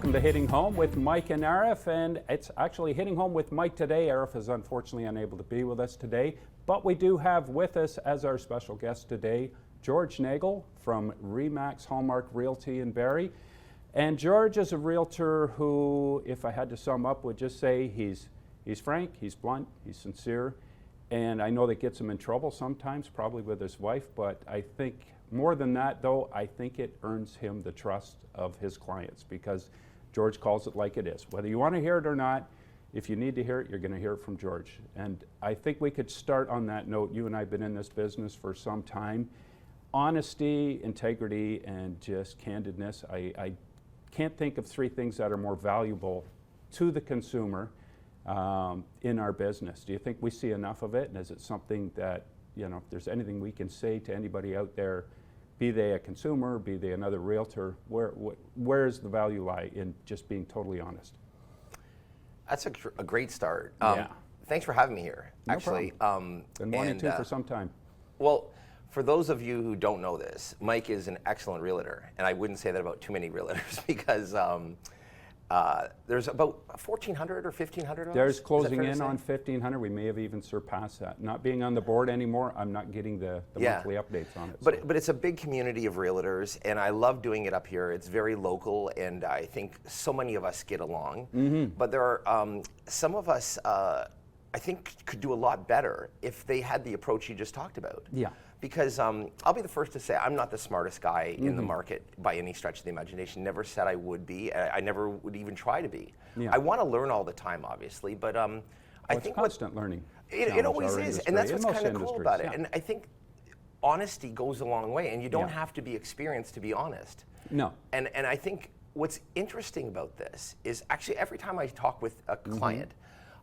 welcome to Hitting Home with Mike and Arif, and it's actually Hitting Home with Mike today. Arif is unfortunately unable to be with us today, but we do have with us as our special guest today, George Nagel from Remax Hallmark Realty in Barrie. And George is a realtor who, if I had to sum up, would just say he's frank, he's blunt, he's sincere, and I know that gets him in trouble sometimes, probably with his wife, but I think more than that, though, I think it earns him the trust of his clients because George calls it like it is. Whether you want to hear it or not, if you need to hear it, you're going to hear it from George. And I think we could start on that note. You and I have been in this business for some time. Honesty, integrity, and just candidness. I can't think of three things that are more valuable to the consumer in our business. Do you think we see enough of it? And is it something that, you know, if there's anything we can say to anybody out there, be they a consumer, be they another realtor, where's the value lie in just being totally honest? That's a great start. Yeah. Thanks for having me here, actually. Been wanting to for some time. Well, for those of you who don't know this, Mike is an excellent realtor, and I wouldn't say that about too many realtors because there's about 1,400 or 1,500 of us. There's closing in on 1,500. We may have even surpassed that. Not being on the board anymore, I'm not getting the monthly updates on it. But it's a big community of realtors, and I love doing it up here. It's very local, and I think so many of us get along. Mm-hmm. But there are some of us, I think, could do a lot better if they had the approach you just talked about. Yeah. Because I'll be the first to say I'm not the smartest guy in the market by any stretch of the imagination. Never said I would be. I never would even try to be. Yeah. I want to learn all the time, obviously, but I think it's constant learning. It always is, and that's what's kind of cool about it. And I think honesty goes a long way, and you don't have to be experienced to be honest. No. And I think what's interesting about this is actually every time I talk with a client,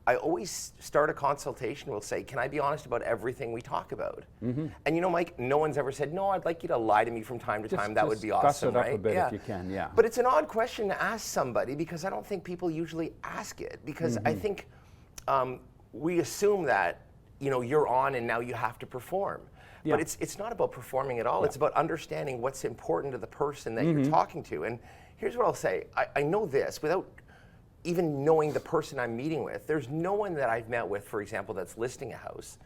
I always start a consultation, we'll say, can I be honest about everything we talk about? Mm-hmm. And you know, Mike, no one's ever said, no, I'd like you to lie to me from time to time. That would be awesome, right? It up a bit yeah. if you can, yeah. But it's an odd question to ask somebody because I don't think people usually ask it because I think we assume that, you know, you're on and now you have to perform. Yeah. But it's not about performing at all. Yeah. It's about understanding what's important to the person that you're talking to. And here's what I'll say. I know this without even knowing the person I'm meeting with. There's no one that I've met with, for example, that's listing a house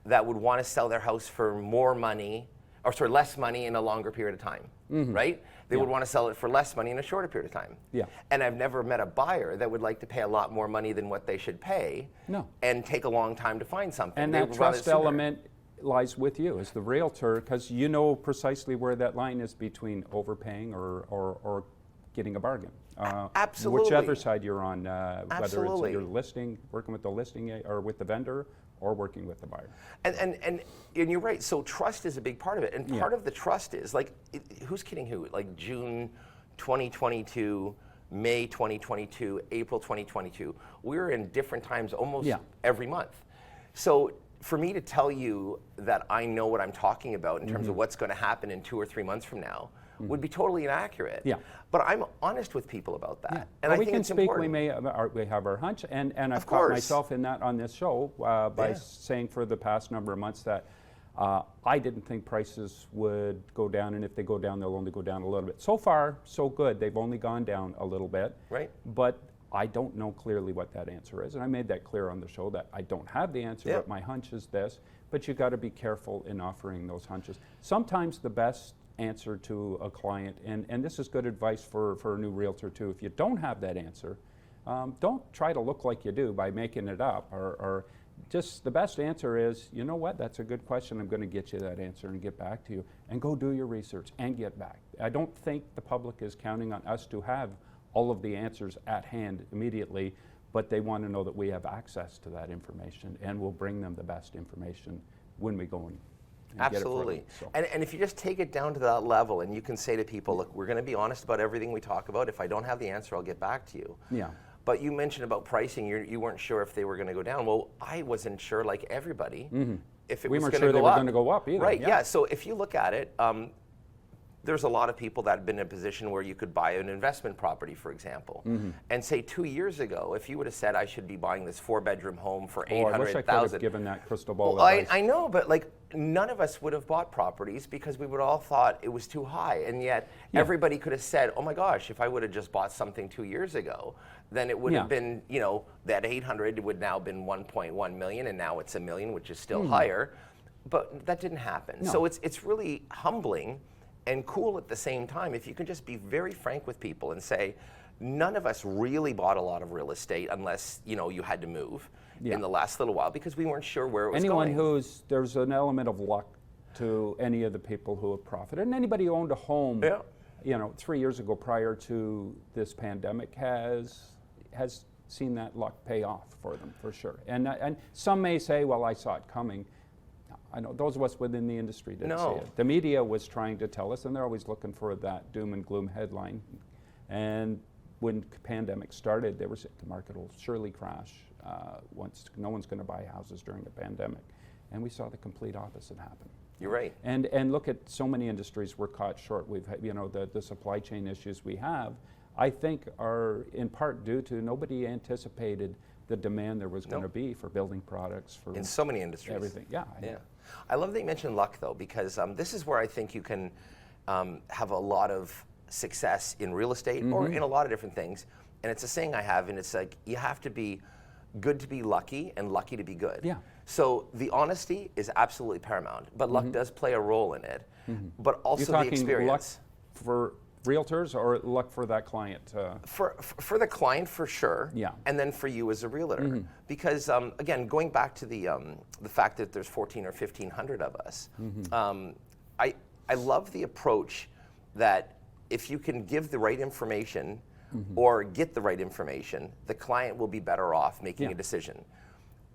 that would want to sell their house for more money, or sorry, less money in a longer period of time, right? They would want to sell it for less money in a shorter period of time. Yeah. And I've never met a buyer that would like to pay a lot more money than what they should pay and take a long time to find something. And that trust element lies with you as the realtor because you know precisely where that line is between overpaying or getting a bargain. Absolutely. Whichever side you're on, whether it's you're listing, working with the listing or with the vendor, or working with the buyer. And you're right. So trust is a big part of it, and part of the trust is like, who's kidding who? Like June 2022, May 2022, April 2022. We're in different times almost every month. So for me to tell you that I know what I'm talking about in terms of what's going to happen in 2 or 3 months from now would be totally inaccurate. Yeah. But I'm honest with people about that. Yeah. And I think it's important. We have our hunch, and I've caught myself in that on this show by saying for the past number of months that I didn't think prices would go down, and if they go down, they'll only go down a little bit. So far, so good. They've only gone down a little bit. Right. But I don't know clearly what that answer is, and I made that clear on the show that I don't have the answer, but my hunch is this. But you got to be careful in offering those hunches. Sometimes the best answer to a client, and this is good advice for a new realtor too, if you don't have that answer, don't try to look like you do by making it up, or just the best answer is, you know what, that's a good question, I'm going to get you that answer and get back to you, and go do your research and get back. I don't think the public is counting on us to have all of the answers at hand immediately, but they want to know that we have access to that information and we'll bring them the best information when we go in. Absolutely. And if you just take it down to that level and you can say to people, look, we're going to be honest about everything we talk about. If I don't have the answer, I'll get back to you. Yeah. But you mentioned about pricing, you weren't sure if they were going to go down. Well, I wasn't sure, like everybody, if it was going to go up. We weren't sure they were going to go up either. Right, yeah. So if you look at it, there's a lot of people that have been in a position where you could buy an investment property, for example, and say 2 years ago, if you would have said I should be buying this 4-bedroom home for I wish I could have $800,000. given that crystal ball Well, advice. I know, but like none of us would have bought properties because we would all thought it was too high, and yet everybody could have said, "Oh my gosh, if I would have just bought something 2 years ago, then it would have been, you know, that 800 would now have been 1.1 million, and now it's $1 million, which is still higher." But that didn't happen. No. So it's really humbling and cool at the same time if you can just be very frank with people and say, none of us really bought a lot of real estate unless, you know, you had to move in the last little while because we weren't sure where it was going. There's an element of luck to any of the people who have profited, and anybody who owned a home, you know, 3 years ago prior to this pandemic has seen that luck pay off for them for sure. And some may say, well, I saw it coming. I know those of us within the industry didn't see it. The media was trying to tell us, and they're always looking for that doom and gloom headline. And when the pandemic started, they were saying the market will surely crash once no one's going to buy houses during a pandemic. And we saw the complete opposite happen. You're right. And look at so many industries we're caught short. We've had, you know, the supply chain issues we have, I think, are in part due to nobody anticipated the demand there was going to be for building products, for in so many industries. Everything, yeah. I love that you mentioned luck, though, because this is where I think you can have a lot of success in real estate or in a lot of different things. And it's a saying I have, and it's like you have to be good to be lucky and lucky to be good. Yeah. So the honesty is absolutely paramount, but luck does play a role in it. But also the experience. You're talking luck for realtors or luck for that client? For the client, for sure. Yeah. And then for you as a realtor, because again, going back to the fact that there's 1,400 or 1,500 of us, I love the approach that if you can give the right information or get the right information, the client will be better off making a decision.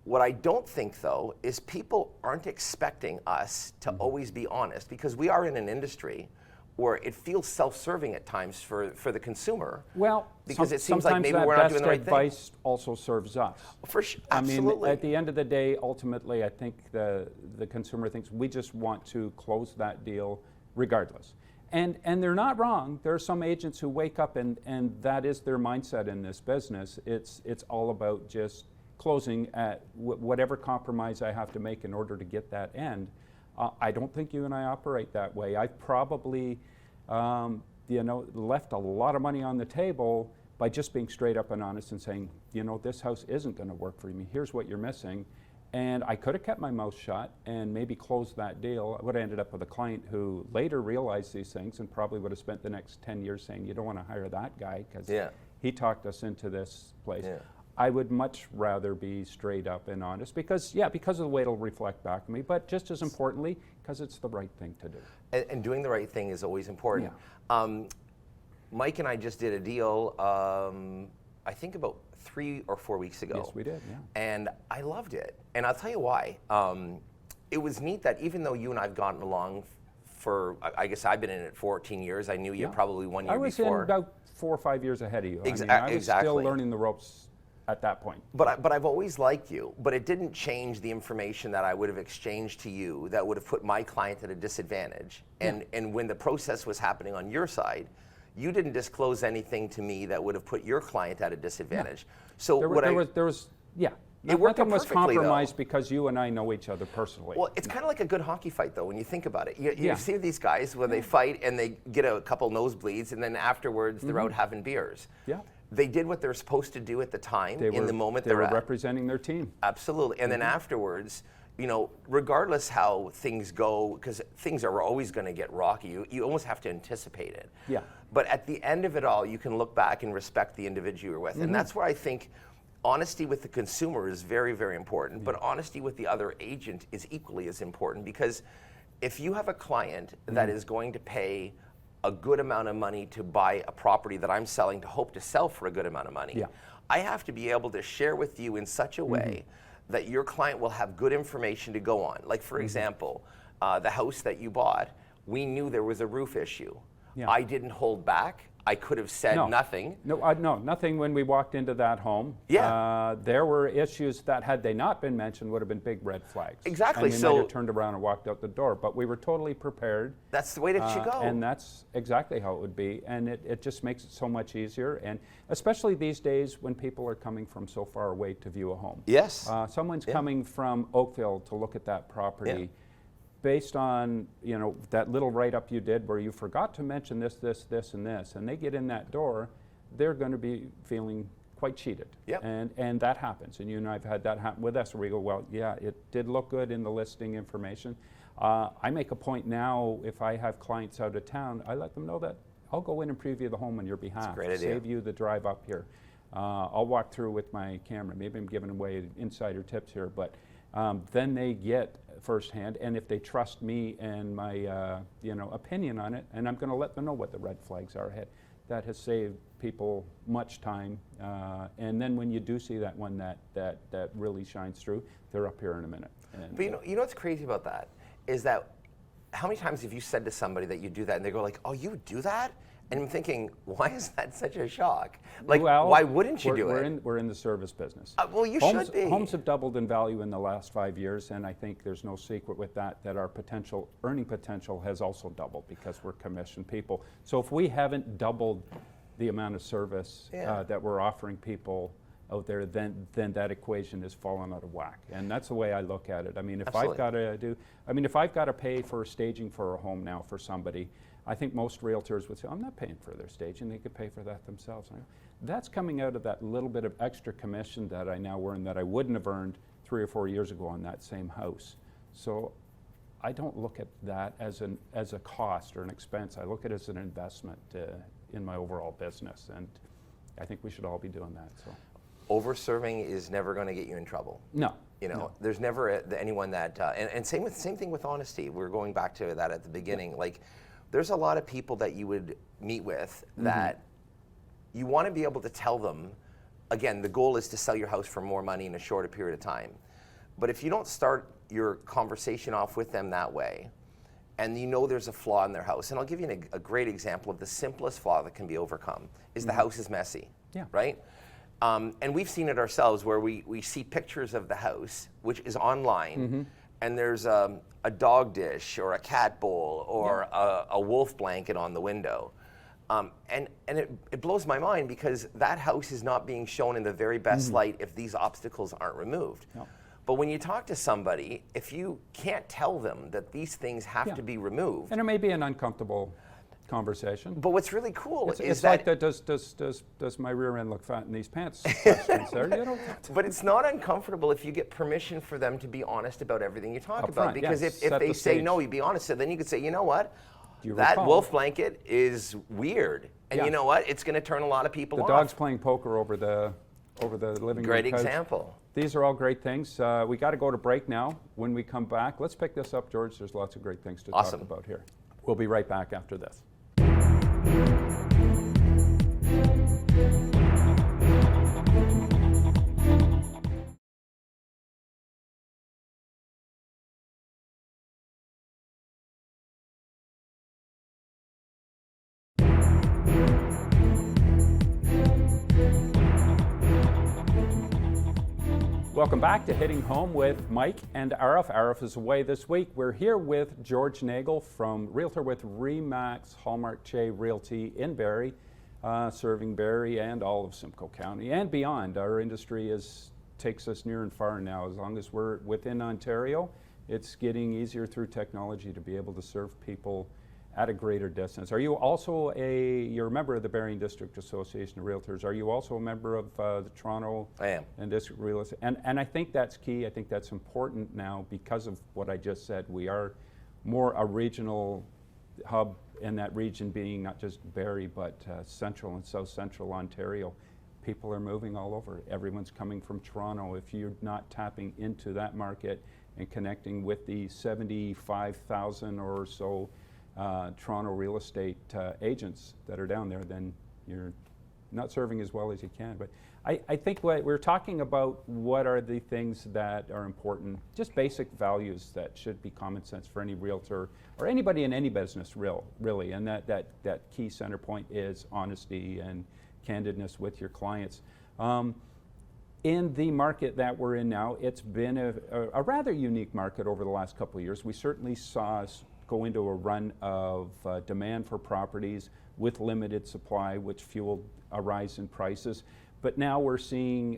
What I don't think, though, is people aren't expecting us to always be honest, because we are in an industry where it feels self-serving at times for the consumer. Well, because it seems like maybe we're not doing the right thing. Sometimes that best advice also serves us. For sure, absolutely. I mean, at the end of the day, ultimately, I think the consumer thinks we just want to close that deal regardless. And they're not wrong. There are some agents who wake up and that is their mindset in this business. It's all about just closing at whatever compromise I have to make in order to get that end. I don't think you and I operate that way. I've probably, left a lot of money on the table by just being straight up and honest and saying, you know, this house isn't going to work for me. Here's what you're missing. And I could have kept my mouth shut and maybe closed that deal. I would have ended up with a client who later realized these things and probably would have spent the next 10 years saying, you don't want to hire that guy because he talked us into this place. Yeah. I would much rather be straight up and honest because of the way it'll reflect back on me, but just as importantly, because it's the right thing to do. And doing the right thing is always important. Yeah. Mike and I just did a deal, I think about 3 or 4 weeks ago. Yes, we did, yeah. And I loved it. And I'll tell you why. It was neat that even though you and I have gotten along for, I guess I've been in it 14 years, I knew you probably 1 year before. I was in about 4 or 5 years ahead of you. I was still learning the ropes at that point. But I've always liked you, but it didn't change the information that I would have exchanged to you that would have put my client at a disadvantage. And when the process was happening on your side, you didn't disclose anything to me that would have put your client at a disadvantage. So Nothing was compromised because you and I know each other personally. Well, it's kind of like a good hockey fight, though, when you think about it. You see these guys when they fight and they get a couple nosebleeds, and then afterwards they're out having beers. Yeah. They did what they're supposed to do at the time, in the moment they were representing their team. Absolutely. And then afterwards, you know, regardless how things go, because things are always going to get rocky, you almost have to anticipate it. Yeah. But at the end of it all, you can look back and respect the individual you're with. And that's where I think honesty with the consumer is very, very important, but honesty with the other agent is equally as important, because if you have a client that is going to pay a good amount of money to buy a property that I'm selling to hope to sell for a good amount of money, I have to be able to share with you in such a way that your client will have good information to go on. Like, for example, the house that you bought, we knew there was a roof issue. I didn't hold back. I could have said nothing. No, nothing when we walked into that home. Yeah. There were issues that, had they not been mentioned, would have been big red flags. Exactly. And we might have turned around and walked out the door. But we were totally prepared. That's the way that you go. And that's exactly how it would be. And it just makes it so much easier. And especially these days when people are coming from so far away to view a home. Yes. Someone's coming from Oakville to look at that property. Yeah. Based on, that little write-up you did where you forgot to mention this, and this, and they get in that door, they're going to be feeling quite cheated. Yep. And that happens. And you and I have had that happen with us, where we go, well, yeah, it did look good in the listing information. I make a point now, if I have clients out of town, I let them know that I'll go in and preview the home on your behalf. That's a great idea. Save you the drive up here. I'll walk through with my camera. Maybe I'm giving away insider tips here, but then they get firsthand, and if they trust me and my opinion on it, and I'm going to let them know what the red flags are ahead. That has saved people much time, and then when you do see that one that really shines through, they're up here in a minute. And, but you know what's crazy about that is that how many times have you said to somebody that you do that and they go like, oh, you do that? And I'm thinking, why is that such a shock? Like, well, why wouldn't you do it? We're in the service business. Well, you should be. Homes have doubled in value in the last 5 years, and I think there's no secret with that our earning potential has also doubled because we're commissioned people. So if we haven't doubled the amount of service that we're offering people out there, then that equation is fallen out of whack. And that's the way I look at it. I mean, if I've got to pay for staging for a home now for somebody, I think most realtors would say, I'm not paying for their staging, they could pay for that themselves. That's coming out of that little bit of extra commission that I now earn that I wouldn't have earned 3 or 4 years ago on that same house. So I don't look at that as a cost or an expense. I look at it as an investment in my overall business, and I think we should all be doing that. So, over-serving is never going to get you in trouble. No. There's never anyone that, and same thing with honesty. We're going back to that at the beginning. Like, there's a lot of people that you would meet with that you want to be able to tell them, again, the goal is to sell your house for more money in a shorter period of time. But if you don't start your conversation off with them that way, and there's a flaw in their house, and I'll give you a great example of the simplest flaw that can be overcome, is the house is messy, right? And we've seen it ourselves where we see pictures of the house, which is online, and there's a dog dish or a cat bowl or a wolf blanket on the window. And it blows my mind because that house is not being shown in the very best light if these obstacles aren't removed. No. But when you talk to somebody, if you can't tell them that these things have to be removed. And it may be an uncomfortable conversation. But what's really cool is it's that like does my rear end look fat in these pants questions there. But it's not uncomfortable if you get permission for them to be honest about everything you talk about. Because if they say no, you be honest, so then you could say, you know what? That wolf blanket is weird. And you know what? It's going to turn a lot of people off. The dog's playing poker over the living room. Great example. These are all great things. We got to go to break now. When we come back, let's pick this up, George. There's lots of great things to talk about here. We'll be right back after this. Welcome back to Hitting Home with Mike and Arif. Arif is away this week. We're here with George Nagel, from Realtor with Remax Hallmark Che Realty in Barrie, serving Barrie and all of Simcoe County and beyond. Our industry takes us near and far now. As long as we're within Ontario, it's getting easier through technology to be able to serve people at a greater distance. Are you also you're a member of the Barrie District Association of Realtors? Are you also a member of the Toronto and District Real Estate? And I think that's key. I think that's important now because of what I just said. We are more a regional hub, in that region being not just Barrie, but central and south central Ontario. People are moving all over. Everyone's coming from Toronto. If you're not tapping into that market and connecting with the 75,000 or so Toronto real estate agents that are down there, then you're not serving as well as you can. But I think what we're talking about, what are the things that are important, just basic values that should be common sense for any realtor or anybody in any business, really. And that key center point is honesty and candidness with your clients. In the market that we're in now, it's been a rather unique market over the last couple of years. We certainly saw us go into a run of demand for properties with limited supply, which fueled a rise in prices. But now we're seeing,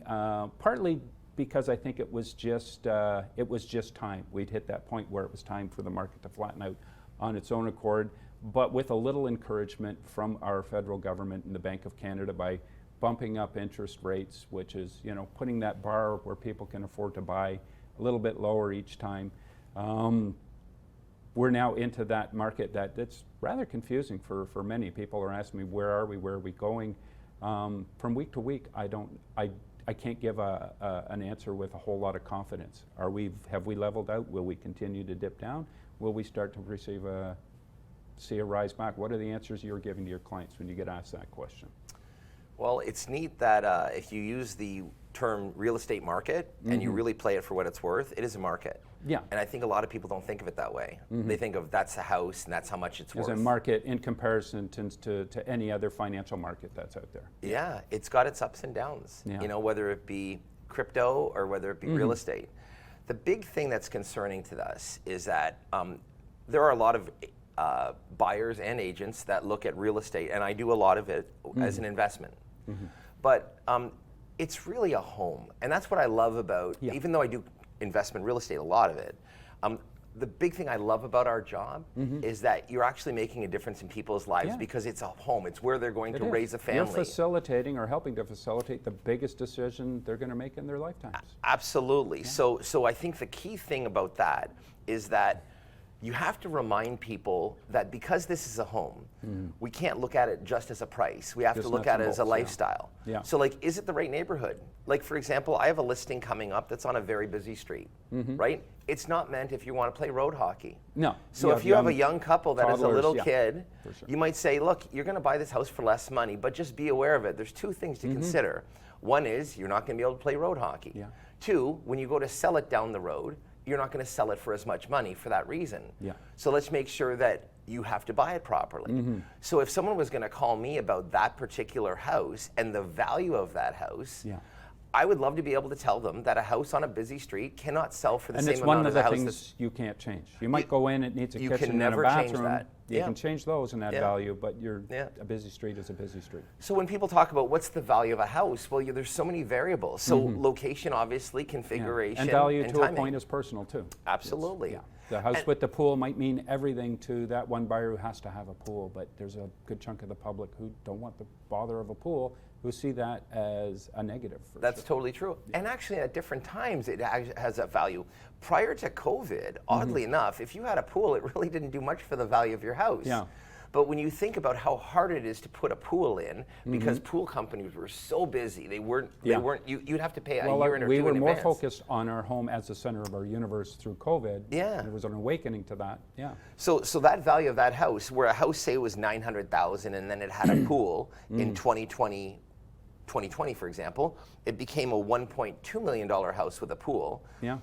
partly because I think it was just time. We'd hit that point where it was time for the market to flatten out on its own accord, but with a little encouragement from our federal government and the Bank of Canada by bumping up interest rates, which is, putting that bar where people can afford to buy a little bit lower each time. We're now into that market that's rather confusing for many. People are asking me, where are we going? From week to week, I can't give an answer with a whole lot of confidence. Have we leveled out? Will we continue to dip down? Will we start to see a rise back? What are the answers you're giving to your clients when you get asked that question? Well, it's neat that if you use the term real estate market and you really play it for what it's worth, it is a market. Yeah. And I think a lot of people don't think of it that way. They think of that's a house and that's how much it's worth. As a market in comparison to any other financial market that's out there. Yeah, it's got its ups and downs, whether it be crypto or whether it be real estate. The big thing that's concerning to us is that there are a lot of buyers and agents that look at real estate, and I do a lot of it as an investment. But it's really a home, and that's what I love about, even though I do investment real estate, a lot of it, the big thing I love about our job is that you're actually making a difference in people's lives because it's a home. It's where they're going to raise a family. You're facilitating or helping to facilitate the biggest decision they're going to make in their lifetimes. Absolutely. Yeah. So I think the key thing about that is that you have to remind people that because this is a home, we can't look at it just as a price. We have to look at it as a lifestyle. Yeah. So like, is it the right neighborhood? Like, for example, I have a listing coming up that's on a very busy street, right? It's not meant if you want to play road hockey. No. So if you have a young couple that is a little yeah, kid, sure. you might say, look, you're going to buy this house for less money, but just be aware of it. There's two things to consider. One is you're not going to be able to play road hockey. Yeah. Two, when you go to sell it down the road, you're not going to sell it for as much money for that reason. Yeah. So let's make sure that you have to buy it properly. So if someone was going to call me about that particular house and the value of that house, I would love to be able to tell them that a house on a busy street cannot sell for the same amount as a house. And it's one of the things you can't change. You might go in, it needs a you kitchen can never and a bathroom. change that. You can change those and add value, but a busy street is a busy street. So when people talk about what's the value of a house, well, there's so many variables. So location, obviously, configuration, and value and to timing. a point is personal too. Absolutely. The house with the pool might mean everything to that one buyer who has to have a pool, but there's a good chunk of the public who don't want the bother of a pool, who see that as a negative. That's totally true. And actually, at different times, it has that value. Prior to COVID, oddly enough, if you had a pool, it really didn't do much for the value of your house. Yeah. But when you think about how hard it is to put a pool in, because pool companies were so busy, they weren't. You'd have to pay a year in or two in advance. We were more focused on our home as the center of our universe through COVID. Yeah. And there was an awakening to that. Yeah. So that value of that house, where a house say was $900,000 and then it had a pool in 2020, for example, it became a $1.2 million house with a pool. Yeah.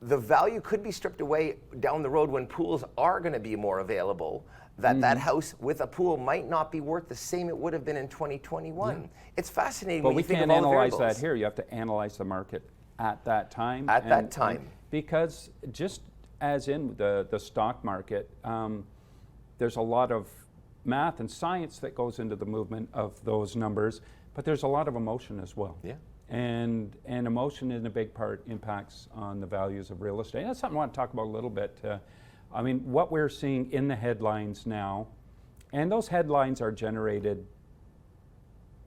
The value could be stripped away down the road when pools are going to be more available. That house with a pool might not be worth the same it would have been in 2021. Yeah. It's fascinating. But we can't analyze that here. You have to analyze the market at that time. At that time. Because just as in the stock market, there's a lot of math and science that goes into the movement of those numbers, but there's a lot of emotion as well. Yeah. And emotion in a big part impacts on the values of real estate. And that's something I want to talk about a little bit. I mean, what we're seeing in the headlines now, and those headlines are generated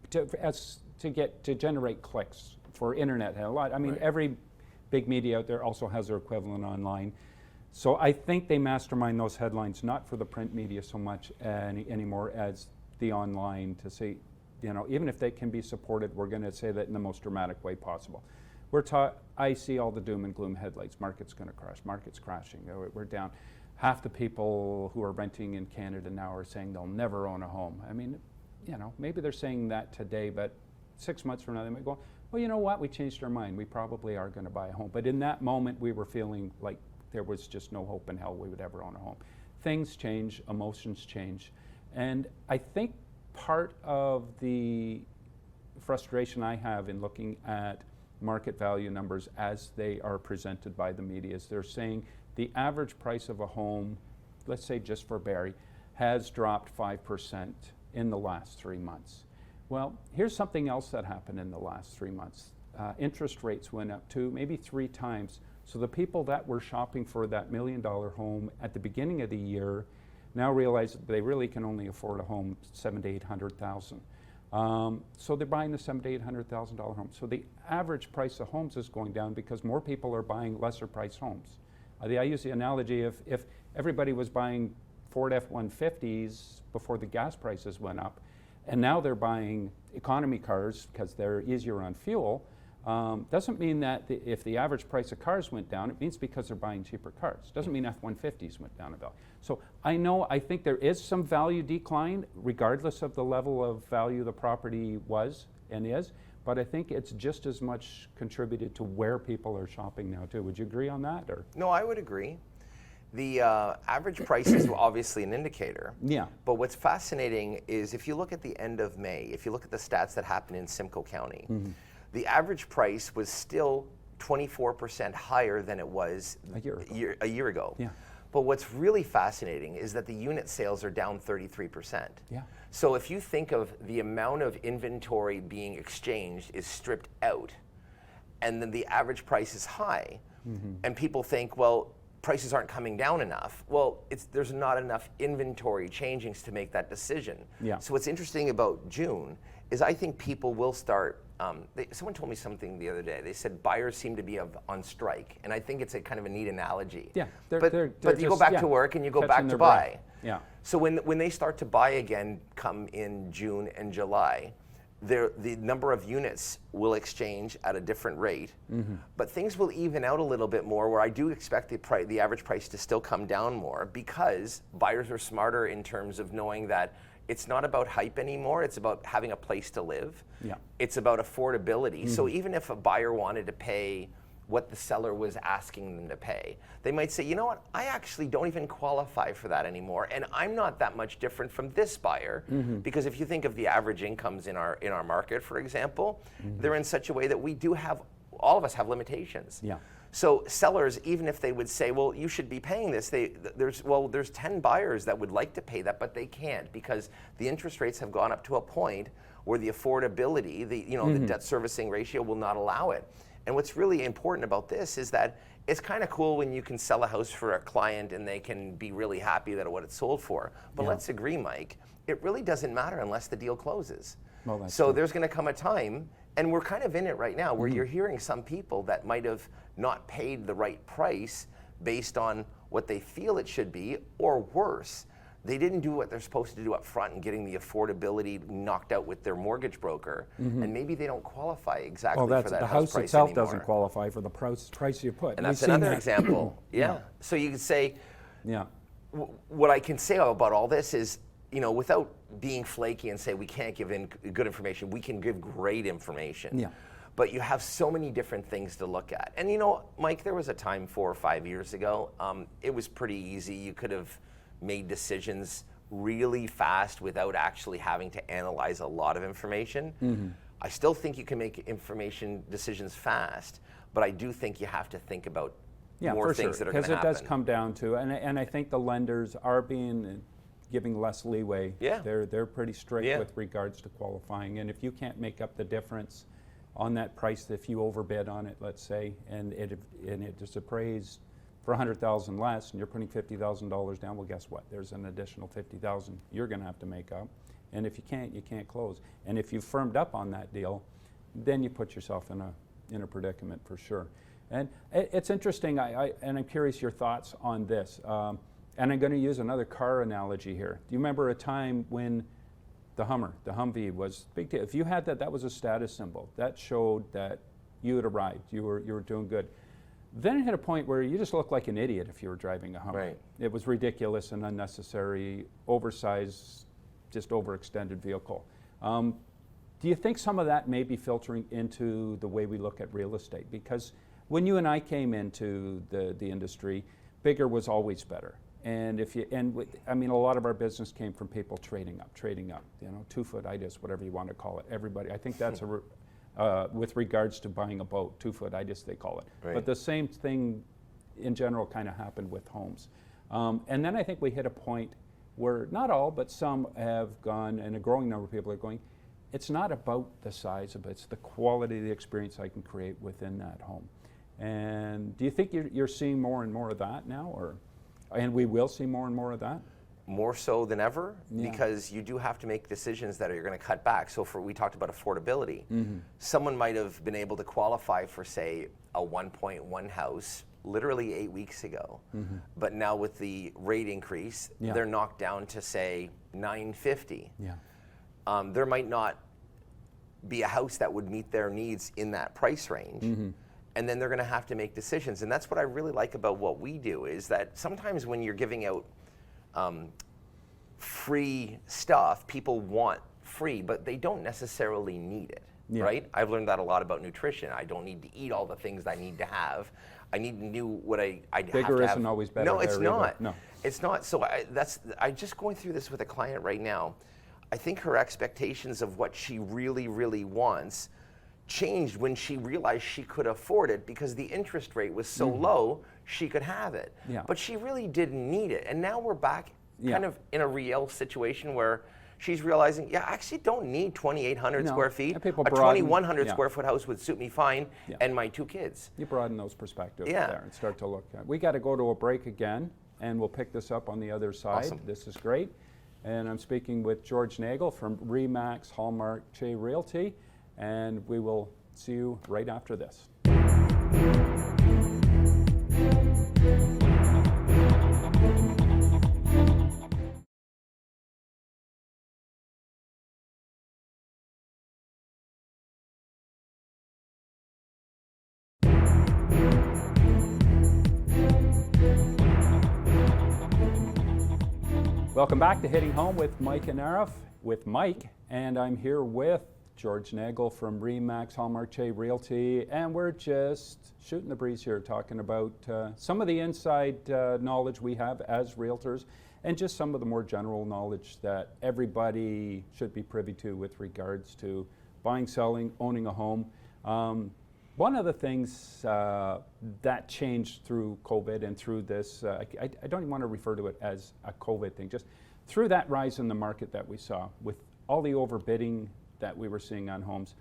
to generate clicks for internet. A lot. I mean, every big media out there also has their equivalent online. So I think they mastermind those headlines not for the print media so much anymore as the online, to say, even if they can be supported, we're going to say that in the most dramatic way possible. I see all the doom and gloom headlights. Market's going to crash. Market's crashing. We're down. Half the people who are renting in Canada now are saying they'll never own a home. I mean, maybe they're saying that today, but 6 months from now they might go, well, you know what, we changed our mind. We probably are going to buy a home. But in that moment, we were feeling like there was just no hope in hell we would ever own a home. Things change, emotions change. And I think part of the frustration I have in looking at market value numbers as they are presented by the media is they're saying the average price of a home, let's say just for Barrie, has dropped 5% in the last 3 months. Well, here's something else that happened in the last 3 months. Interest rates went up 2, maybe 3 times. So the people that were shopping for that $1 million home at the beginning of the year now realize that they really can only afford a home $700,000 to $800,000. So they're buying the $700,000 to $800,000 home. So the average price of homes is going down because more people are buying lesser priced homes. I use the analogy if everybody was buying Ford F-150s before the gas prices went up, and now they're buying economy cars because they're easier on fuel, doesn't mean that if the average price of cars went down, it means because they're buying cheaper cars. Doesn't mean F-150s went down in value. So I think there is some value decline regardless of the level of value the property was and is, but I think it's just as much contributed to where people are shopping now too. Would you agree on that? Or? No, I would agree. The average price is obviously an indicator. Yeah. But what's fascinating is if you look at the end of May, if you look at the stats that happened in Simcoe County, the average price was still 24% higher than it was a year ago. Yeah. But what's really fascinating is that the unit sales are down 33%. Yeah. So if you think of the amount of inventory being exchanged is stripped out, and then the average price is high, and people think, well, prices aren't coming down enough. Well, there's not enough inventory changings to make that decision. Yeah. So what's interesting about June is I think people will start, someone told me something the other day. They said buyers seem to be on strike. And I think it's a kind of a neat analogy. Yeah. But you go back to work and you go back to buy. Yeah. So when they start to buy again come in June and July, the number of units will exchange at a different rate, but things will even out a little bit more where I do expect the average price to still come down more because buyers are smarter in terms of knowing that it's not about hype anymore, it's about having a place to live. Yeah. It's about affordability. So even if a buyer wanted to pay what the seller was asking them to pay, they might say, you know what, I actually don't even qualify for that anymore, and I'm not that much different from this buyer, because if you think of the average incomes in our market, for example, they're in such a way that we do have, all of us have limitations. Yeah. So sellers, even if they would say, well, you should be paying this, there's 10 buyers that would like to pay that, but they can't because the interest rates have gone up to a point where the affordability, the debt servicing ratio will not allow it. And what's really important about this is that it's kind of cool when you can sell a house for a client and they can be really happy that what it's sold for. But let's agree, Mike, it really doesn't matter unless the deal closes. Well, that's so true. There's going to come a time, and we're kind of in it right now, where you're hearing some people that might have not paid the right price based on what they feel it should be, or worse, they didn't do what they're supposed to do up front and getting the affordability knocked out with their mortgage broker, and maybe they don't qualify exactly for that the house house price itself anymore. doesn't qualify for the price you put. And that's another example. Yeah. So you could say, what I can say about all this is, without being flaky and say we can't give good information, we can give great information. Yeah. But you have so many different things to look at. And Mike, there was a time 4 or 5 years ago, it was pretty easy. You could have made decisions really fast without actually having to analyze a lot of information. I still think you can make information decisions fast, but I do think you have to think about more things that are going to happen. Because it does come down to, and I think the lenders are giving less leeway. Yeah. They're pretty strict with regards to qualifying, and if you can't make up the difference on that price, if you overbid on it, let's say, and it is appraised for $100,000 less, and you're putting $50,000 down, well, guess what? There's an additional $50,000 you're going to have to make up, and if you can't close. And if you firmed up on that deal, then you put yourself in a predicament for sure. And it's interesting, and I'm curious your thoughts on this. And I'm going to use another car analogy here. Do you remember a time when the Humvee was big deal? If you had that was a status symbol. That showed that you had arrived. You were doing good. Then it hit a point where you just looked like an idiot if you were driving a Hummer. Right. It was ridiculous and unnecessary, oversized, just overextended vehicle. Do Do you think some of that may be filtering into the way we look at real estate? Because when you and I came into the industry, bigger was always better. And I mean, a lot of our business came from people trading up, 2-foot itis, whatever you want to call it. Everybody, I think that's with regards to buying a boat, 2-foot itis they call it. Right. But the same thing in general kind of happened with homes. And then I think we hit a point where not all, but some have gone, and a growing number of people are going, it's not about the size of it, it's the quality of the experience I can create within that home. And do you think you're seeing more and more of that now, and we will see more and more of that? More so than ever, because you do have to make decisions that are going to cut back. So we talked about affordability. Someone might have been able to qualify for, say, a 1.1 house literally 8 weeks ago. But now with the rate increase, they're knocked down to, say, $950. There might not be a house that would meet their needs in that price range. And then they're going to have to make decisions. And that's what I really like about what we do, is that sometimes when you're giving out free stuff, people want free, but they don't necessarily need it, right? I've learned that a lot about nutrition. I don't need to eat all the things I need to have. I need to know what I have to have. Bigger isn't always better. No, it's not. No, it's not. So I'm just going through this with a client right now. I think her expectations of what she really, really wants changed when she realized she could afford it, because the interest rate was so low, she could have it. But she really didn't need it. And now we're back kind of in a real situation where she's realizing, I actually don't need 2,800 square feet. A 2,100 square foot house would suit me fine, and my 2 kids. You broaden those perspectives there and start to look at. We got to go to a break again, and we'll pick this up on the other side. Awesome. This is great. And I'm speaking with George Nagel from RE/MAX Hallmark Che Realty, and we will see you right after this. Welcome back to Hitting Home with Mike and Arif, with Mike, and I'm here with George Nagel from RE/MAX Hallmark Che Realty, and we're just shooting the breeze here, talking about some of the inside knowledge we have as realtors, and just some of the more general knowledge that everybody should be privy to with regards to buying, selling, owning a home. One of the things that changed through COVID and through this, I don't even want to refer to it as a COVID thing, just through that rise in the market that we saw with all the overbidding that we were seeing on homes.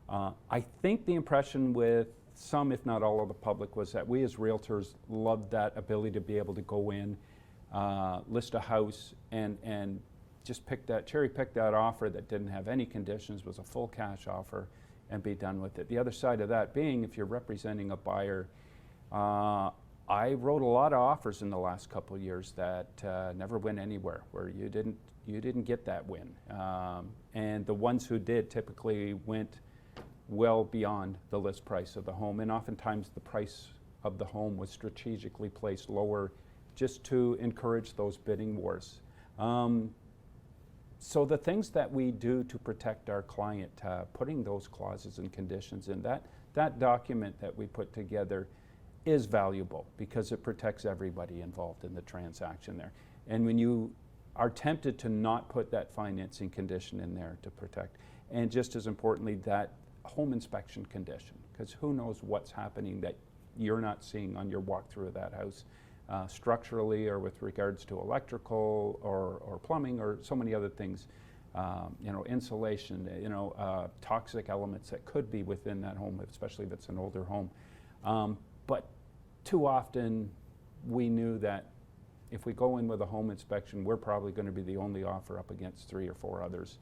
I think the impression with some, if not all of the public, was that we as realtors loved that ability to be able to go in, list a house, and just cherry pick that offer that didn't have any conditions, was a full cash offer, and be done with it. The other side of that being, if you're representing a buyer, I wrote a lot of offers in the last couple of years that never went anywhere, where you didn't get that win. And the ones who did typically went well beyond the list price of the home, and oftentimes the price of the home was strategically placed lower just to encourage those bidding wars. So the things that we do to protect our client, putting those clauses and conditions in, that document that we put together is valuable because it protects everybody involved in the transaction there. And when you are tempted to not put that financing condition in there to protect, and just as importantly, that home inspection condition, because who knows what's happening that you're not seeing on your walkthrough of that house, structurally or with regards to electrical or plumbing or so many other things, insulation, toxic elements that could be within that home, especially if it's an older home. But too often we knew that if we go in with a home inspection, we're probably going to be the only offer up against 3 or 4 others.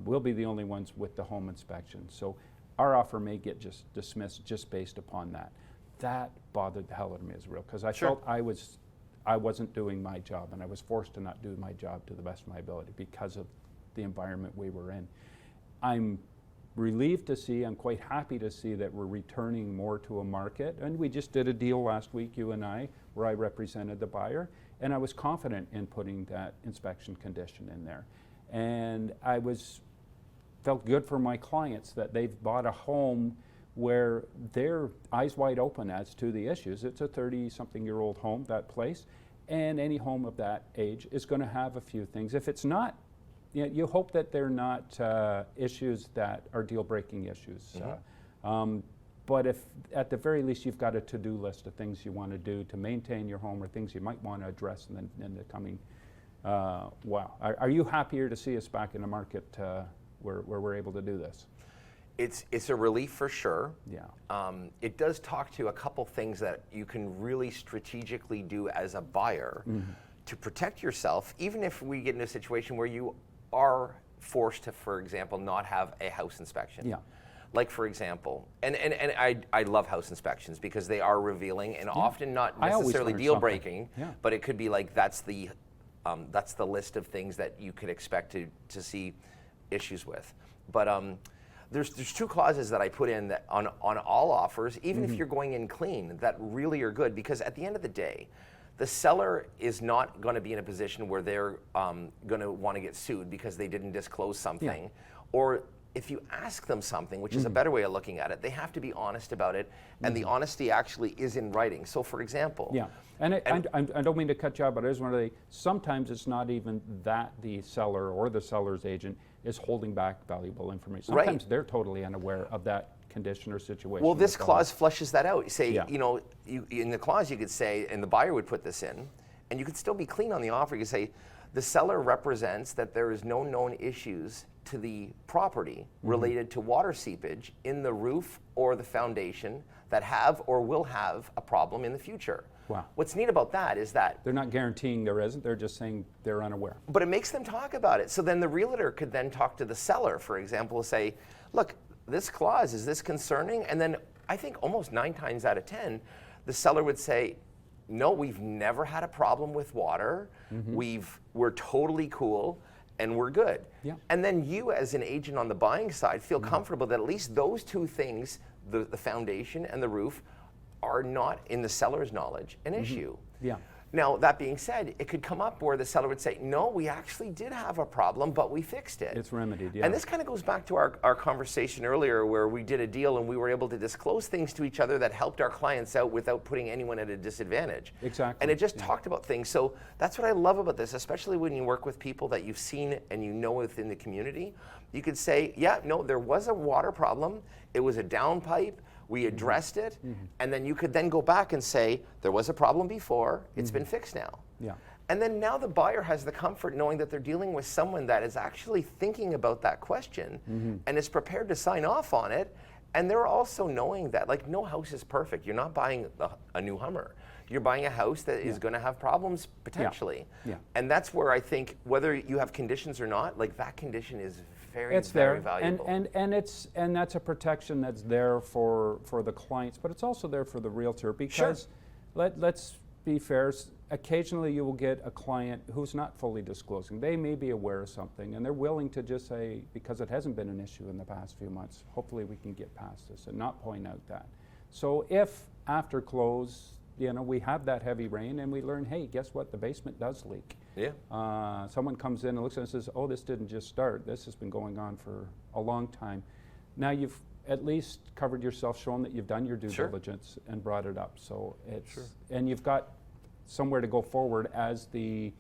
We'll be the only ones with the home inspection. So our offer may get just dismissed just based upon that. That bothered the hell out of me as real, because I felt I wasn't doing my job, and I was forced to not do my job to the best of my ability because of the environment we were in. I'm relieved to see, I'm quite happy to see that we're returning more to a market, and we just did a deal last week, you and I, where I represented the buyer, and I was confident in putting that inspection condition in there. And I was felt good for my clients that they've bought a home where they're eyes wide open as to the issues. It's a 30-something-year-old home, that place, and any home of that age is going to have a few things. If it's not, you hope that they're not issues that are deal-breaking issues. But if at the very least you've got a to-do list of things you want to do to maintain your home or things you might want to address in the coming while. Are you happier to see us back in the market where we're able to do this? It's a relief for sure. Yeah. It does talk to a couple things that you can really strategically do as a buyer to protect yourself, even if we get in a situation where you are forced to, for example, not have a house inspection. Yeah. Like, for example, and I love house inspections because they are revealing and often not necessarily deal breaking, but it could be like that's the list of things that you could expect to see issues with. But there's two clauses that I put in that on all offers, even if you're going in clean, that really are good, because at the end of the day, the seller is not going to be in a position where they're going to want to get sued because they didn't disclose something, or if you ask them something, which is a better way of looking at it, they have to be honest about it, and the honesty actually is in writing. So, for example, and I don't mean to cut you off, but I just want to say, sometimes it's not even that the seller or the seller's agent is holding back valuable information. Sometimes they're totally unaware of that condition or situation. Well, this clause flushes that out. You say, in the clause you could say, and the buyer would put this in, and you could still be clean on the offer. You could say, the seller represents that there is no known issues to the property related to water seepage in the roof or the foundation that have or will have a problem in the future. Wow. What's neat about that is that they're not guaranteeing there isn't, they're just saying they're unaware. But it makes them talk about it. So then the realtor could then talk to the seller, for example, and say, look, this clause, is this concerning? And then I think almost 9 times out of 10, the seller would say, no, we've never had a problem with water. We're totally cool and we're good. Yeah. And then you as an agent on the buying side feel comfortable that at least those two things, the foundation and the roof, are not, in the seller's knowledge, an issue. Yeah. Now, that being said, it could come up where the seller would say, no, we actually did have a problem, but we fixed it. It's remedied, yeah. And this kind of goes back to our conversation earlier where we did a deal and we were able to disclose things to each other that helped our clients out without putting anyone at a disadvantage. Exactly. And it just talked about things. So that's what I love about this, especially when you work with people that you've seen and you know within the community. You could say, yeah, no, there was a water problem. It was a downpipe. We addressed it, and then you could then go back and say, there was a problem before, it's been fixed now. Yeah. And then now the buyer has the comfort knowing that they're dealing with someone that is actually thinking about that question and is prepared to sign off on it. And they're also knowing that, like, no house is perfect. You're not buying a new Hummer. You're buying a house that is going to have problems potentially. Yeah. And that's where I think, whether you have conditions or not, like, that condition is very, it's very there, valuable. and that's a protection that's there for the clients, but it's also there for the realtor, because let's be fair. Occasionally you will get a client who's not fully disclosing. They may be aware of something and they're willing to just say, because it hasn't been an issue in the past few months, hopefully we can get past this, and not point out that. So if after close, we have that heavy rain and we learn, hey, guess what? The basement does leak. Yeah. Someone comes in and looks at it and says, oh, this didn't just start. This has been going on for a long time. Now you've at least covered yourself, shown that you've done your due diligence and brought it up. So it's, and you've got somewhere to go forward as the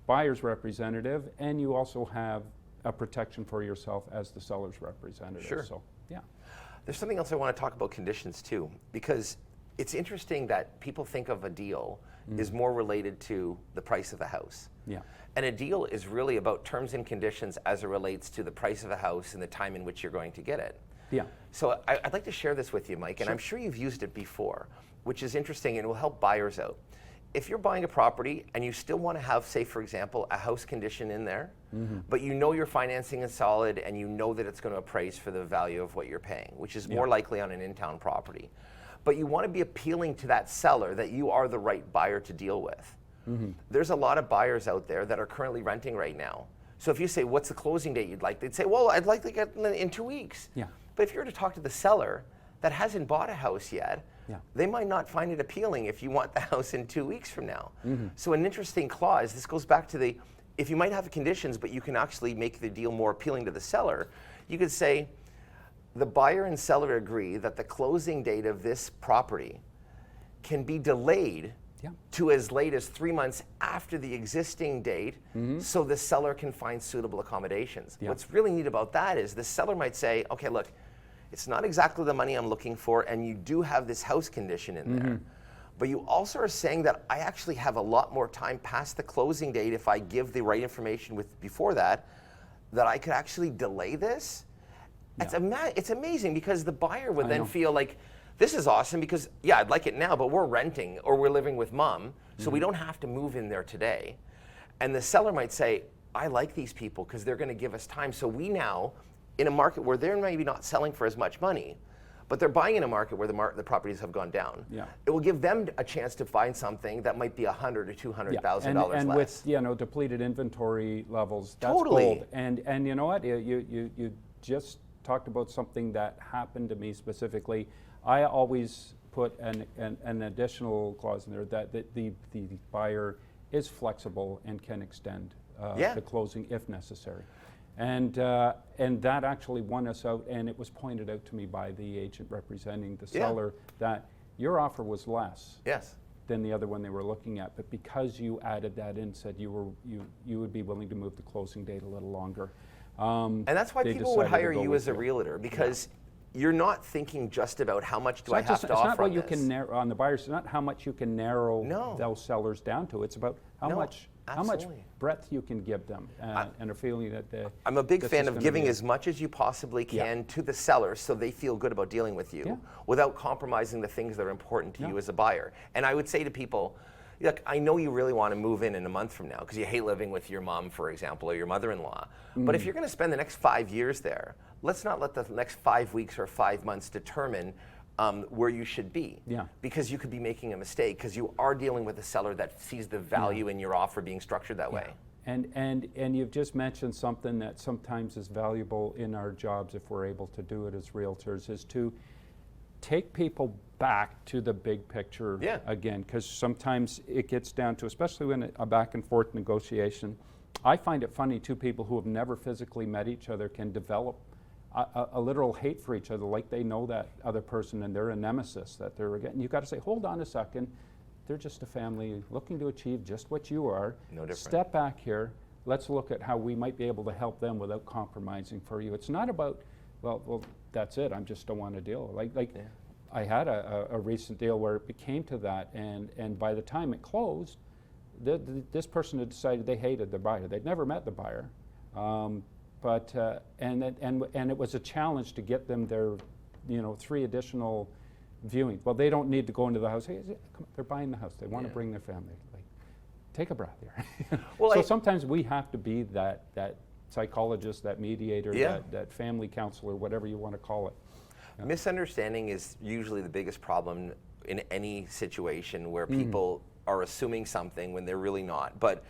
buyer's representative, and you also have a protection for yourself as the seller's representative. So, yeah. There's something else I want to talk about, conditions too, because it's interesting that people think of a deal is more related to the price of the house. Yeah. And a deal is really about terms and conditions as it relates to the price of a house and the time in which you're going to get it. Yeah. So I'd like to share this with you, Mike, and I'm sure you've used it before, which is interesting and will help buyers out. If you're buying a property and you still want to have, say, for example, a house condition in there, but you know your financing is solid and you know that it's going to appraise for the value of what you're paying, which is more likely on an in-town property. But you want to be appealing to that seller that you are the right buyer to deal with. There's a lot of buyers out there that are currently renting right now. So if you say, what's the closing date you'd like? They'd say, well, I'd like to get in 2 weeks. Yeah. But if you were to talk to the seller that hasn't bought a house yet, they might not find it appealing if you want the house in 2 weeks from now. So an interesting clause, this goes back to if you might have conditions, but you can actually make the deal more appealing to the seller, You could say, the buyer and seller agree that the closing date of this property can be delayed to as late as 3 months after the existing date, so the seller can find suitable accommodations. What's really neat about that is the seller might say, okay, look, it's not exactly the money I'm looking for, and you do have this house condition in there. But you also are saying that I actually have a lot more time past the closing date if I give the right information before that I could actually delay this. It's amazing, because the buyer would then feel like, this is awesome because, yeah, I'd like it now, but we're renting or we're living with mom, so we don't have to move in there today. And the seller might say, I like these people because they're going to give us time. So we now, in a market where they're maybe not selling for as much money, but they're buying in a market where the properties have gone down. It will give them a chance to find something that might be $100,000 or $200,000 less. And with depleted inventory levels, that's gold. And you know what? You just talked about something that happened to me specifically. I always put an additional clause in there that the buyer is flexible and can extend the closing if necessary. And that actually won us out, and it was pointed out to me by the agent representing the seller that your offer was less than the other one they were looking at, but because you added that in, said you would be willing to move the closing date a little longer. And that's why people would hire you as a realtor, because you're not thinking just about how much do I have to offer. It's not what you can narrow on the buyers. It's not how much you can narrow those sellers down to. It's about how much breadth you can give them, and a feeling that I'm a big fan of giving as much as you possibly can to the seller, so they feel good about dealing with you without compromising the things that are important to you as a buyer. And I would say to people, look, I know you really want to move in a month from now because you hate living with your mom, for example, or your mother-in-law. But if you're going to spend the next 5 years there, let's not let the next 5 weeks or 5 months determine where you should be. Because you could be making a mistake, because you are dealing with a seller that sees the value in your offer being structured that way. And you've just mentioned something that sometimes is valuable in our jobs, if we're able to do it as realtors, is to take people back to the big picture again, because sometimes it gets down to, especially when a back and forth negotiation, I find it funny two people who have never physically met each other can develop a literal hate for each other, like they know that other person and they're a nemesis that they're again. You've got to say, hold on a second, they're just a family looking to achieve just what you are. No different. Step back here, let's look at how we might be able to help them without compromising for you. It's not about, well, that's it, I just don't want to deal. I had a recent deal where it became to that, and by the time it closed, this person had decided they hated the buyer. They'd never met the buyer, and it was a challenge to get them their, 3 additional viewings. Well, they don't need to go into the house. Hey, they're buying the house. They want to bring their family. Take a breath here. So sometimes we have to be that psychologist, that mediator, that family counselor, whatever you want to call it. Misunderstanding is usually the biggest problem in any situation where people are assuming something when they're really not. But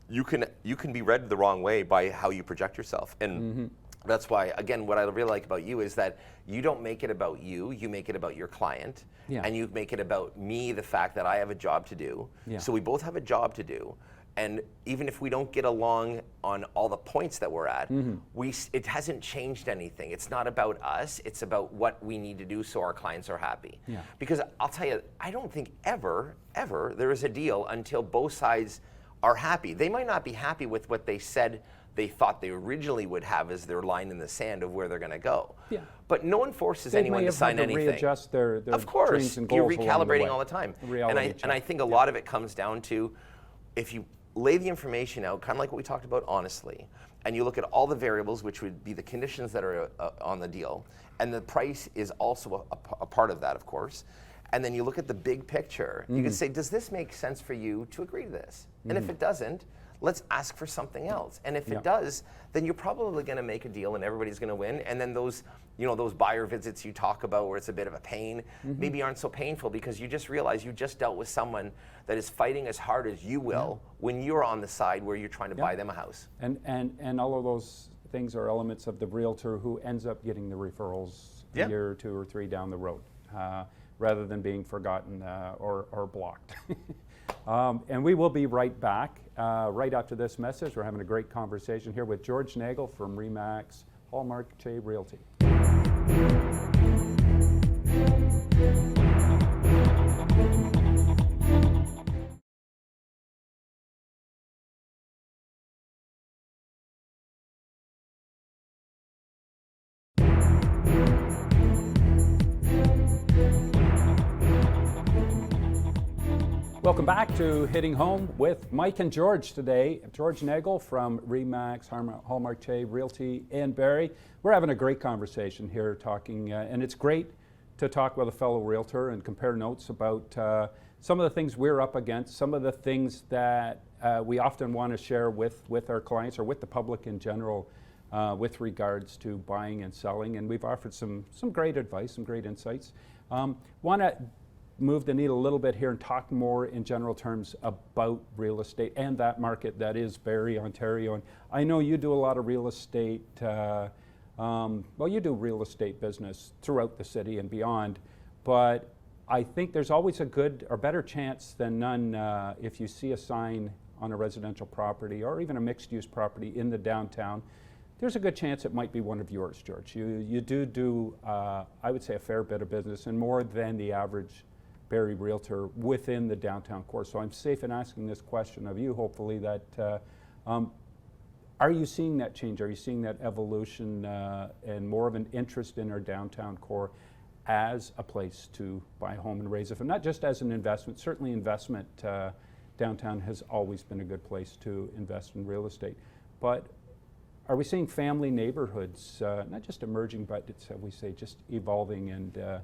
you can be read the wrong way by how you project yourself. And that's why, again, what I really like about you is that you don't make it about you, you make it about your client. And you make it about me, the fact that I have a job to do. So we both have a job to do. And even if we don't get along on all the points that we're at, it hasn't changed anything. It's not about us, it's about what we need to do so our clients are happy. Because I'll tell you, I don't think ever there is a deal until both sides are happy. They might not be happy with what they said they thought they originally would have as their line in the sand of where they're going to go. But no one forces anyone to sign anything. Readjust their of course, dreams and goals. You're recalibrating all the time. And I think a lot of it comes down to, if you lay the information out, kind of like what we talked about honestly, and you look at all the variables, which would be the conditions that are on the deal, and the price is also a part of that, of course, and then you look at the big picture, you can say, does this make sense for you to agree to this? And if it doesn't, let's ask for something else. And if it does, then you're probably going to make a deal and everybody's going to win. And then those, those buyer visits you talk about where it's a bit of a pain, maybe aren't so painful, because you just realize you just dealt with someone that is fighting as hard as you will when you're on the side where you're trying to buy them a house. And all of those things are elements of the realtor who ends up getting the referrals a year or 2 or 3 down the road, rather than being forgotten or blocked. And we will be right back right after this message. We're having a great conversation here with George Nagel from RE/MAX Hallmark J Realty. Welcome back to Hitting Home with Mike and George today. George Nagel from RE/MAX Hallmark J Realty in Barrie. We're having a great conversation here talking, and it's great to talk with a fellow realtor and compare notes about some of the things we're up against, some of the things that we often want to share with our clients or with the public in general with regards to buying and selling. And we've offered some great advice, some great insights. Want to move the needle a little bit here and talk more in general terms about real estate and that market that is Barrie, Ontario. And I know you do a lot of real estate, well, you do real estate business throughout the city and beyond, but I think there's always a good or better chance than none if you see a sign on a residential property or even a mixed-use property in the downtown, there's a good chance it might be one of yours, George. You do I would say, a fair bit of business and more than the average Barrie realtor within the downtown core. So I'm safe in asking this question of you, hopefully, that are you seeing that change? Are you seeing that evolution and more of an interest in our downtown core as a place to buy a home and raise it, not just as an investment? Certainly investment, downtown has always been a good place to invest in real estate. But are we seeing family neighborhoods, not just emerging, but it's, we say, just evolving and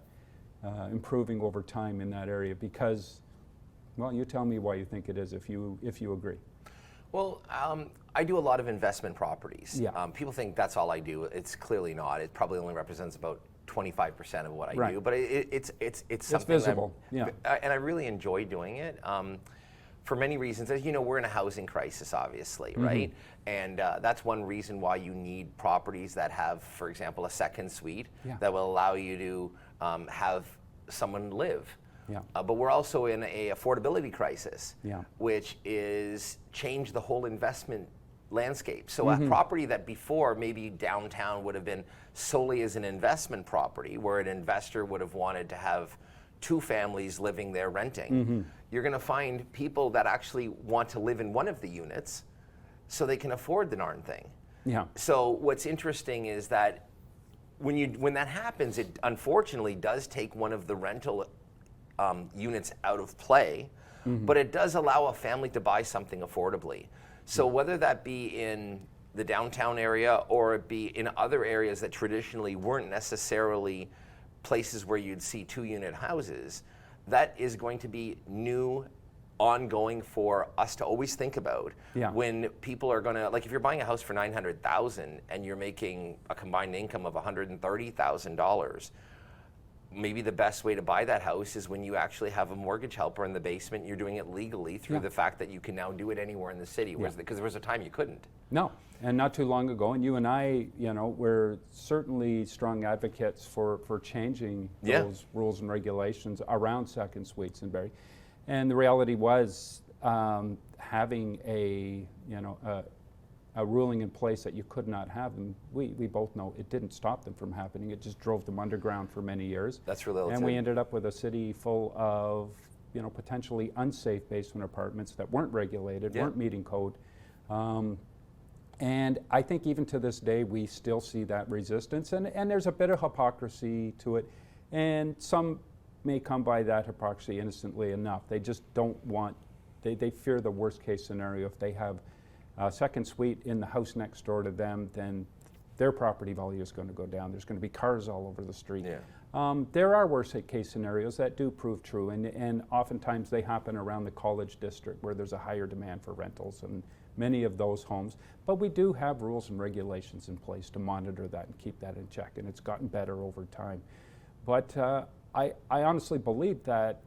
improving over time in that area? Because, well, you tell me why you think it is if you agree. Well, I do a lot of investment properties. Yeah. People think that's all I do. It's clearly not. It probably only represents about 25% of what I do, but it's something visible. Yeah. And I really enjoy doing it. For many reasons. As you know, we're in a housing crisis, obviously, right? And that's one reason why you need properties that have, for example, a second suite that will allow you to have someone live. Yeah. But we're also in a affordability crisis, Yeah. which is changed the whole investment landscape. So a property that before maybe downtown would have been solely as an investment property, where an investor would have wanted to have two families living there renting, you're going to find people that actually want to live in one of the units so they can afford the darn thing. Yeah. So what's interesting is that when that happens, it unfortunately does take one of the rental units out of play, but it does allow a family to buy something affordably. So whether that be in the downtown area or it be in other areas that traditionally weren't necessarily places where you'd see two-unit houses, that is going to be new, ongoing for us to always think about. Yeah. When people are going to, like if you're buying a house for $900,000 and you're making a combined income of $130,000, maybe the best way to buy that house is when you actually have a mortgage helper in the basement. You're doing it legally through the fact that you can now do it anywhere in the city, because there was a time you couldn't. No, and not too long ago, and you and I, we're certainly strong advocates for changing those rules and regulations around second suites in Barrie. And the reality was having a ruling in place that you could not have them. We both know it didn't stop them from happening. It just drove them underground for many years. That's relative. And we ended up with a city full of potentially unsafe basement apartments that weren't regulated, weren't meeting code. And I think even to this day, we still see that resistance. And there's a bit of hypocrisy to it. And some may come by that hypocrisy innocently enough. They just don't want, they fear the worst case scenario. If they have a second suite in the house next door to them, then their property value is going to go down. There's going to be cars all over the street. Yeah. There are worst case scenarios that do prove true, and oftentimes they happen around the college district where there's a higher demand for rentals and many of those homes. But we do have rules and regulations in place to monitor that and keep that in check, and it's gotten better over time. But I honestly believe that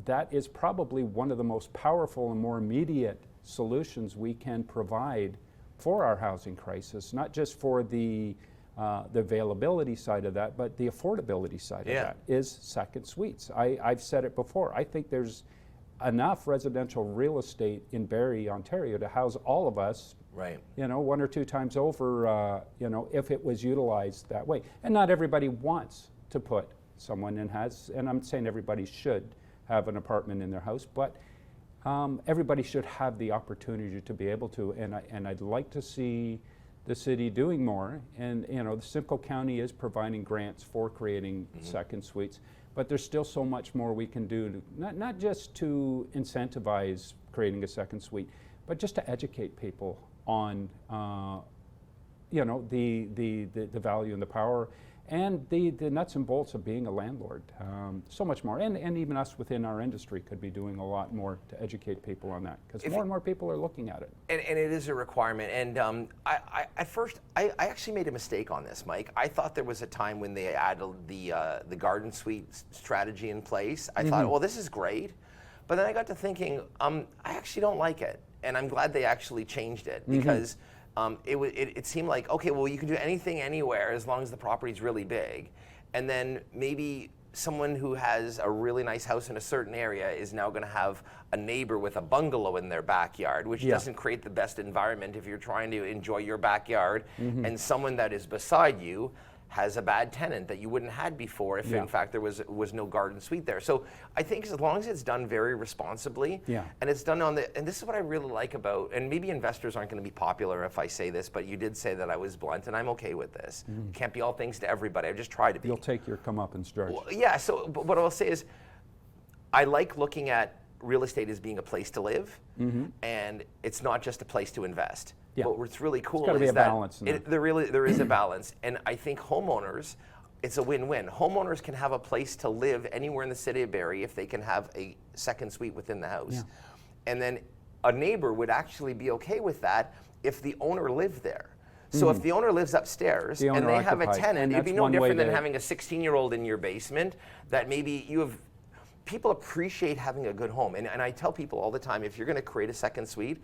that is probably one of the most powerful and more immediate solutions we can provide for our housing crisis, not just for the availability side of that, but the affordability side of that is second suites. I've said it before. I think there's enough residential real estate in Barrie, Ontario to house all of us Right. You know, 1 or 2 times over, you know, if it was utilized that way. And not everybody wants to put someone in has, and I'm saying everybody should have an apartment in their house, but everybody should have the opportunity to be able to, and I'd like to see the city doing more. And you know, the Simcoe County is providing grants for creating second suites, but there's still so much more we can do, to, not just to incentivize creating a second suite, but just to educate people on you know, the value and the power and the nuts and bolts of being a landlord. So much more, and even us within our industry could be doing a lot more to educate people on that, because more and more people are looking at it. And it is a requirement. And at first, I actually made a mistake on this, Mike. I thought there was a time when they added the garden suite strategy in place. I thought, well, this is great. But then I got to thinking, I actually don't like it. And I'm glad they actually changed it, because it seemed like, okay, well, you can do anything anywhere as long as the property's really big. And then maybe someone who has a really nice house in a certain area is now going to have a neighbor with a bungalow in their backyard, which doesn't create the best environment if you're trying to enjoy your backyard, and someone that is beside you has a bad tenant that you wouldn't have had before if in fact there was no garden suite there. So I think as long as it's done very responsibly, and it's done on the, and this is what I really like about, and maybe investors aren't going to be popular if I say this, but you did say that I was blunt, and I'm okay with this. Can't be all things to everybody. I just try to be. You'll take your comeuppance, George. Well, yeah, so but what I'll say is I like looking at real estate as being a place to live, and it's not just a place to invest. But what's really cool is that there is a balance, and I think homeowners, it's a win-win. Homeowners can have a place to live anywhere in the city of Barrie if they can have a second suite within the house, and then a neighbor would actually be okay with that if the owner lived there. So if the owner lives upstairs and they have a tenant, it'd be no different than having a 16-year-old in your basement that maybe you have. People appreciate having a good home, and I tell people all the time, if you're going to create a second suite,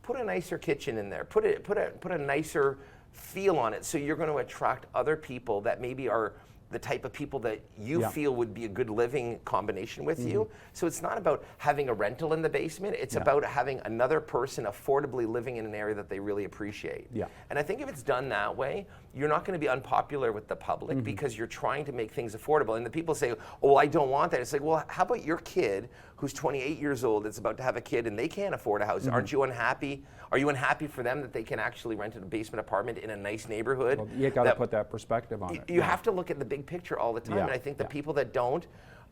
put a nicer kitchen in there, put a nicer feel on it, so you're going to attract other people that maybe are the type of people that you feel would be a good living combination with you. So it's not about having a rental in the basement, it's about having another person affordably living in an area that they really appreciate. And I think if it's done that way, you're not going to be unpopular with the public because you're trying to make things affordable. And the people say, oh, I don't want that. It's like, well, how about your kid who's 28 years old that's about to have a kid and they can't afford a house? Aren't you unhappy? Are you unhappy for them that they can actually rent a basement apartment in a nice neighborhood? Well, you got to put that perspective on it. You have to look at the big picture all the time. And I think the people that don't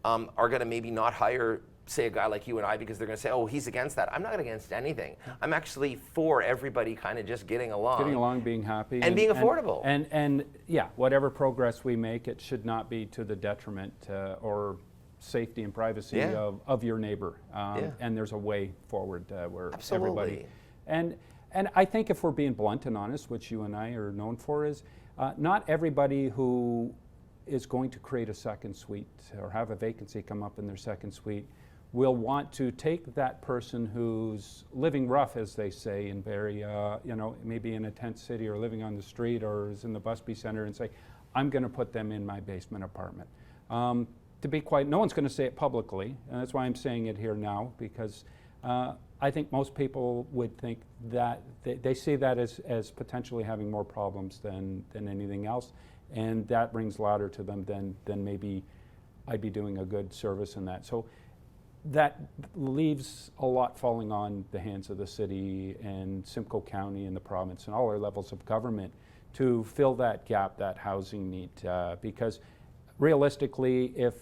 are going to maybe not hire, say, a guy like you and I, because they're going to say, oh, he's against that. I'm not against anything. I'm actually for everybody kind of just getting along. Getting along, being happy. And being affordable. And yeah, whatever progress we make, it should not be to the detriment or safety and privacy of your neighbor. And there's a way forward where everybody. And I think if we're being blunt and honest, which you and I are known for, is not everybody who is going to create a second suite or have a vacancy come up in their second suite will want to take that person who's living rough, as they say in Barrie, you know, maybe in a tent city or living on the street or is in the Busby Centre, and say, I'm going to put them in my basement apartment. To be quite, no one's going to say it publicly, and that's why I'm saying it here now, because I think most people would think that they see that as potentially having more problems than anything else, and that rings louder to them than maybe I'd be doing a good service in that. So that leaves a lot falling on the hands of the city and Simcoe County and the province and all our levels of government to fill that gap, that housing need, because realistically, if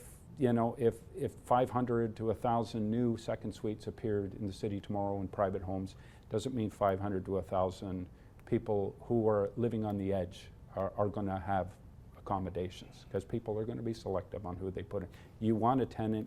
500 to 1,000 new second suites appeared in the city tomorrow in private homes, doesn't mean 500 to 1,000 people who are living on the edge are going to have accommodations, because people are going to be selective on who they put in. You want a tenant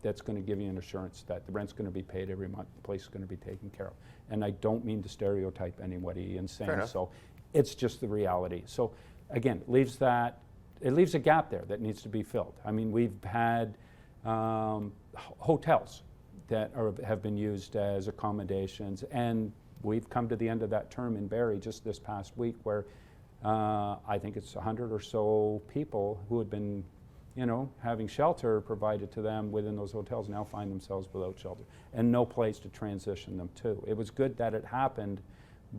that's going to give you an assurance that the rent's going to be paid every month, the place is going to be taken care of. And I don't mean to stereotype anybody in saying so. It's just the reality. So again, it leaves a gap there that needs to be filled. I mean, we've had hotels that have been used as accommodations, and we've come to the end of that term in Barrie just this past week, where I think it's 100 or so people who had been, having shelter provided to them within those hotels now find themselves without shelter and no place to transition them to. It was good that it happened,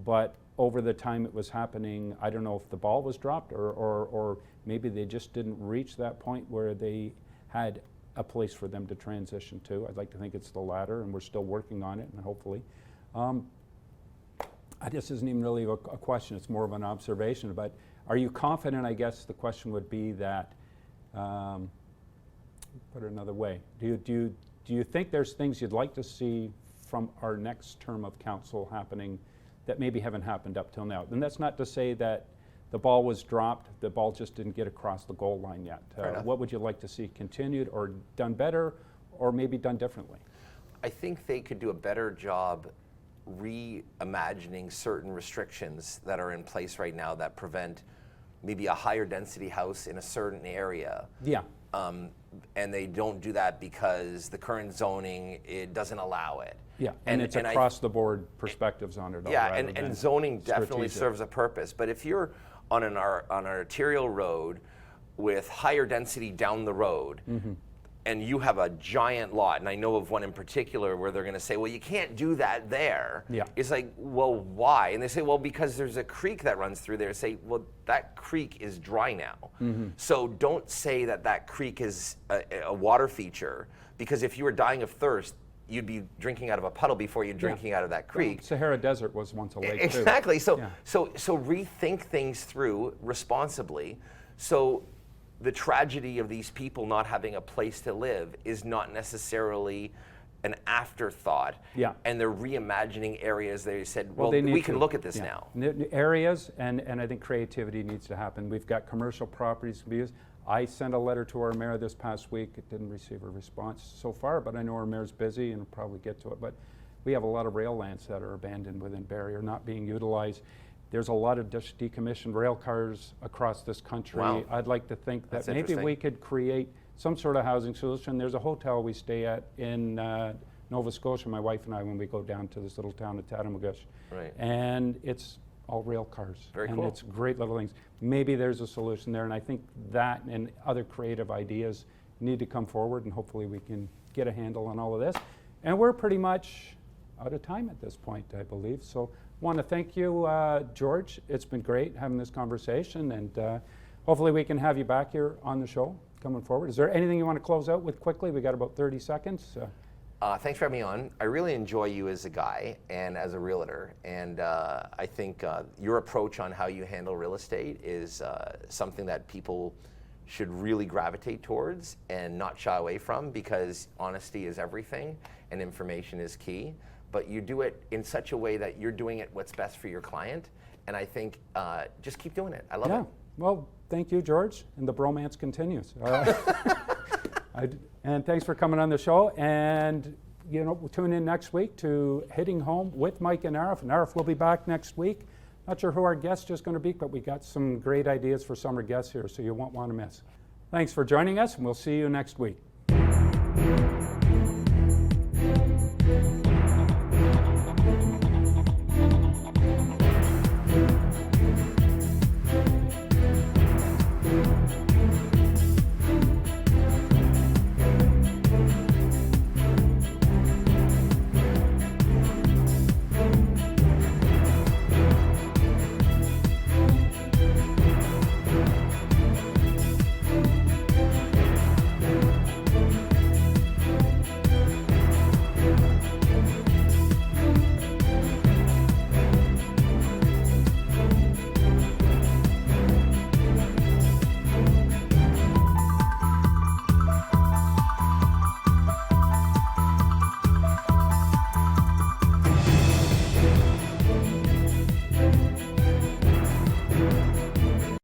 but over the time it was happening, I don't know if the ball was dropped or maybe they just didn't reach that point where they had a place for them to transition to. I'd like to think it's the latter, and we're still working on it, and hopefully. This isn't even really a question, it's more of an observation, but are you confident, I guess the question would be that, put it another way, do you think there's things you'd like to see from our next term of council happening that maybe haven't happened up till now? And that's not to say that the ball was dropped, the ball just didn't get across the goal line yet. What would you like to see continued or done better or maybe done differently? I think they could do a better job reimagining certain restrictions that are in place right now that prevent maybe a higher density house in a certain area. Yeah. And they don't do that because the current zoning, it doesn't allow it. Yeah, and it's across the board perspectives on it all. Yeah, and zoning definitely serves a purpose. But if you're on an arterial road with higher density down the road, and you have a giant lot, and I know of one in particular where they're going to say, well, you can't do that there. Yeah. It's like, well, why? And they say, well, because there's a creek that runs through there. Say, well, that creek is dry now. So don't say that that creek is a water feature, because if you were dying of thirst, you'd be drinking out of a puddle before you're drinking out of that creek. Well, Sahara Desert was once a lake too. Exactly. So rethink things through responsibly. So the tragedy of these people not having a place to live is not necessarily an afterthought. Yeah. And they're reimagining areas. They said, well, they we can look at this now. Areas, and I think creativity needs to happen. We've got commercial properties to be used. I sent a letter to our mayor this past week. It didn't receive a response so far, but I know our mayor's busy and will probably get to it. But we have a lot of rail lands that are abandoned within Barrie or not being utilized. There's a lot of decommissioned rail cars across this country. Wow. I'd like to think that That's maybe we could create some sort of housing solution. There's a hotel we stay at in Nova Scotia, my wife and I, when we go down to this little town of Tatamagouche. Right. And it's all rail cars. Very and cool. It's great little things. Maybe there's a solution there, and I think that and other creative ideas need to come forward, and hopefully we can get a handle on all of this. And we're pretty much out of time at this point, I believe. So I want to thank you, George. It's been great having this conversation, and hopefully we can have you back here on the show coming forward. Is there anything you want to close out with quickly? We got about 30 seconds. Thanks for having me on. I really enjoy you as a guy and as a realtor, and I think your approach on how you handle real estate is something that people should really gravitate towards and not shy away from, because honesty is everything and information is key. But you do it in such a way that you're doing it what's best for your client, and I think just keep doing it. I love it. Well, thank you, George, and the bromance continues. And thanks for coming on the show. And we'll tune in next week to Hitting Home with Mike and Arif. And Arif will be back next week. Not sure who our guest is going to be, but we got some great ideas for summer guests here, so you won't want to miss. Thanks for joining us, and we'll see you next week.